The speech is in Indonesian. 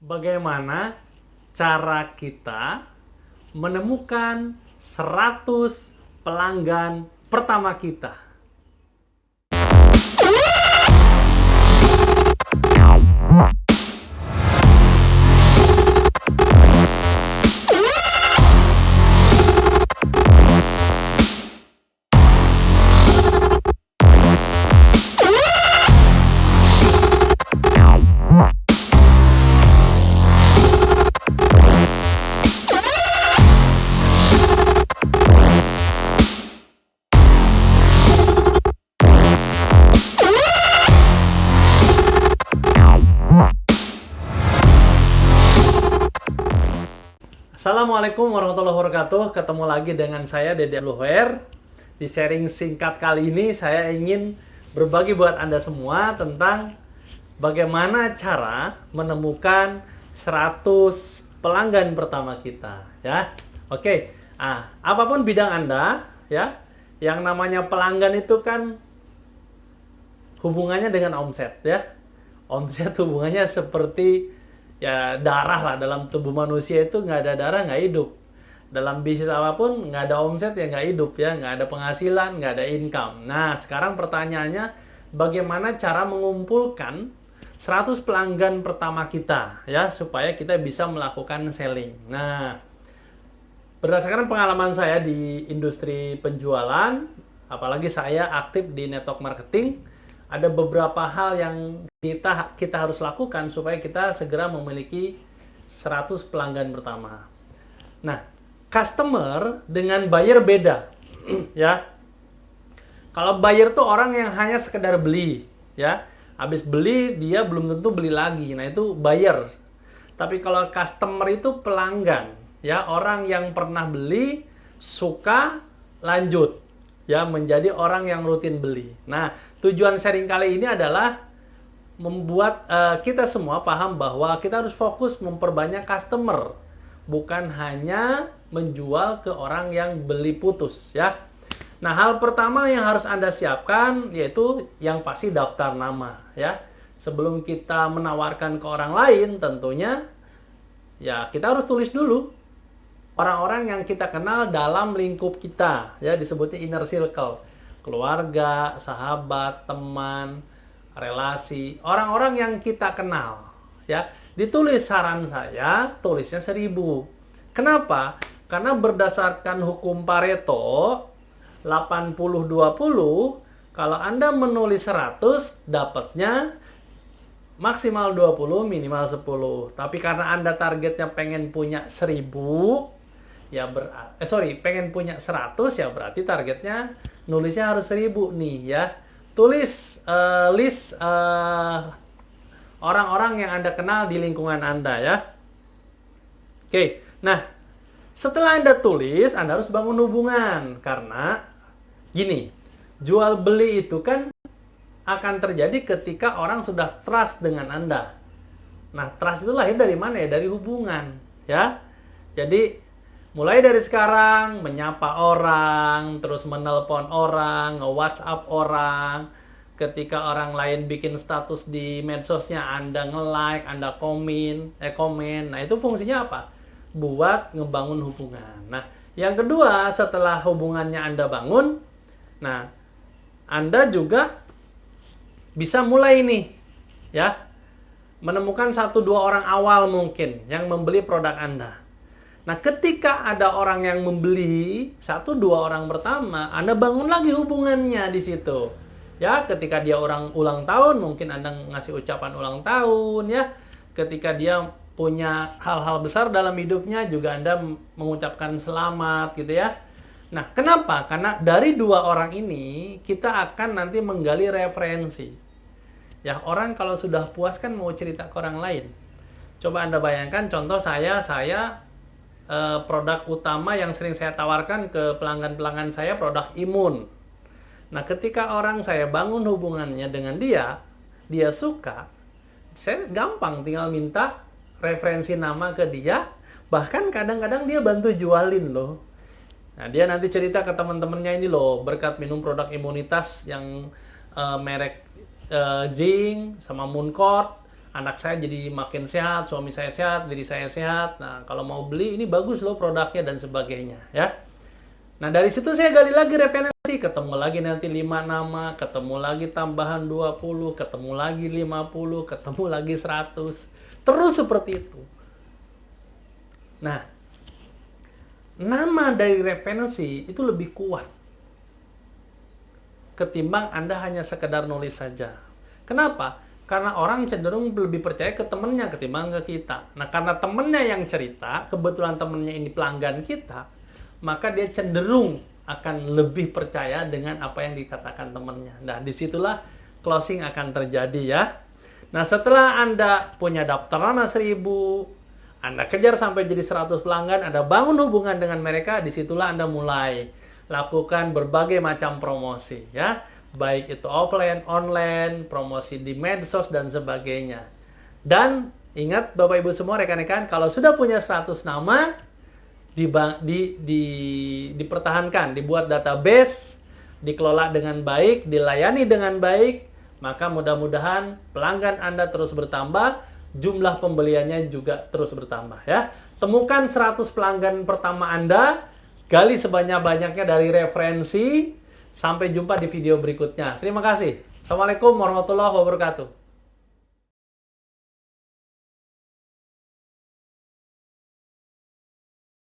Bagaimana cara kita menemukan 100 pelanggan pertama kita? Assalamualaikum warahmatullahi wabarakatuh. Ketemu lagi dengan saya Dede Luher. Di sharing singkat kali ini saya ingin berbagi buat Anda semua tentang bagaimana cara menemukan 100 pelanggan pertama kita, ya. Oke. Apapun bidang Anda, ya, yang namanya pelanggan itu kan hubungannya dengan omset, ya. Omset hubungannya seperti ya darah lah. Dalam tubuh manusia itu nggak ada darah nggak hidup. Dalam bisnis apapun nggak ada omset ya nggak hidup, ya, nggak ada penghasilan, nggak ada income. Nah, sekarang pertanyaannya bagaimana cara mengumpulkan 100 pelanggan pertama kita, ya, supaya kita bisa melakukan selling. Nah, berdasarkan pengalaman saya di industri penjualan, apalagi saya aktif di network marketing, ada beberapa hal yang kita harus lakukan supaya kita segera memiliki 100 pelanggan pertama. Nah, customer dengan buyer beda. Ya. Kalau buyer tuh orang yang hanya sekedar beli, ya. Habis beli dia belum tentu beli lagi. Nah, itu buyer. Tapi kalau customer itu pelanggan, ya, orang yang pernah beli, suka, lanjut, ya, menjadi orang yang rutin beli. Nah, tujuan sharing kali ini adalah membuat kita semua paham bahwa kita harus fokus memperbanyak customer, bukan hanya menjual ke orang yang beli putus, ya. Nah, hal pertama yang harus Anda siapkan yaitu yang pasti daftar nama, ya. Sebelum kita menawarkan ke orang lain, tentunya ya kita harus tulis dulu orang-orang yang kita kenal dalam lingkup kita, ya, disebutnya inner circle. Keluarga, sahabat, teman, relasi, orang-orang yang kita kenal, ya. Ditulis, saran saya tulisnya 1000. Kenapa? Karena berdasarkan hukum Pareto 80-20, kalau Anda menulis 100 dapatnya maksimal 20, minimal 10. Tapi karena Anda targetnya pengen punya 1000, ya pengen punya 100, ya berarti targetnya nulisnya harus 1000 nih, ya. Tulis list orang-orang yang Anda kenal di lingkungan Anda, ya. Oke. Nah, setelah Anda tulis, Anda harus bangun hubungan. Karena gini, jual beli itu kan akan terjadi ketika orang sudah trust dengan Anda. Nah, trust itu lahir dari mana ya? Dari hubungan, ya. Jadi mulai dari sekarang, menyapa orang, terus menelpon orang, nge-WhatsApp orang. Ketika orang lain bikin status di medsosnya, Anda nge-like, Anda komen. Nah, itu fungsinya apa? Buat ngebangun hubungan. Nah, yang kedua, setelah hubungannya Anda bangun, nah, Anda juga bisa mulai nih, ya, menemukan 1-2 orang awal mungkin yang membeli produk Anda. Nah, ketika ada orang yang membeli 1-2 orang pertama, Anda bangun lagi hubungannya di situ. Ya, ketika dia ulang tahun, mungkin Anda ngasih ucapan ulang tahun, ya. Ketika dia punya hal-hal besar dalam hidupnya, juga Anda mengucapkan selamat, gitu, ya. Nah, kenapa? Karena dari 2 orang ini, kita akan nanti menggali referensi. Ya, orang kalau sudah puas kan mau cerita ke orang lain. Coba Anda bayangkan, contoh saya produk utama yang sering saya tawarkan ke pelanggan-pelanggan saya produk imun. Nah, ketika orang saya bangun hubungannya dengan dia suka, saya gampang tinggal minta referensi nama ke dia, bahkan kadang-kadang dia bantu jualin loh. Nah, dia nanti cerita ke teman-temannya, ini loh, berkat minum produk imunitas yang merek Zinc sama Mooncort, anak saya jadi makin sehat, suami saya sehat, diri saya sehat. Nah, kalau mau beli ini bagus loh produknya dan sebagainya ya. Nah, dari situ saya gali lagi referensi, ketemu lagi nanti 5 nama, ketemu lagi tambahan 20, ketemu lagi 50, ketemu lagi 100. Terus seperti itu. Nah, nama dari referensi itu lebih kuat ketimbang Anda hanya sekedar nulis saja. Kenapa? Karena orang cenderung lebih percaya ke temennya ketimbang ke kita. Nah, karena temennya yang cerita, kebetulan temennya ini pelanggan kita, maka dia cenderung akan lebih percaya dengan apa yang dikatakan temannya. Nah, disitulah closing akan terjadi ya. Nah, setelah Anda punya daftar lama 1000, Anda kejar sampai jadi 100 pelanggan, Anda bangun hubungan dengan mereka, disitulah Anda mulai lakukan berbagai macam promosi ya. Baik itu offline, online, promosi di medsos, dan sebagainya. Dan ingat Bapak Ibu semua, rekan-rekan, kalau sudah punya 100 nama, dipertahankan, dibuat database, dikelola dengan baik, dilayani dengan baik, maka mudah-mudahan pelanggan Anda terus bertambah, jumlah pembeliannya juga terus bertambah ya. Temukan 100 pelanggan pertama Anda, gali sebanyak-banyaknya dari referensi. Sampai jumpa di video berikutnya. Terima kasih. Assalamualaikum warahmatullahi wabarakatuh.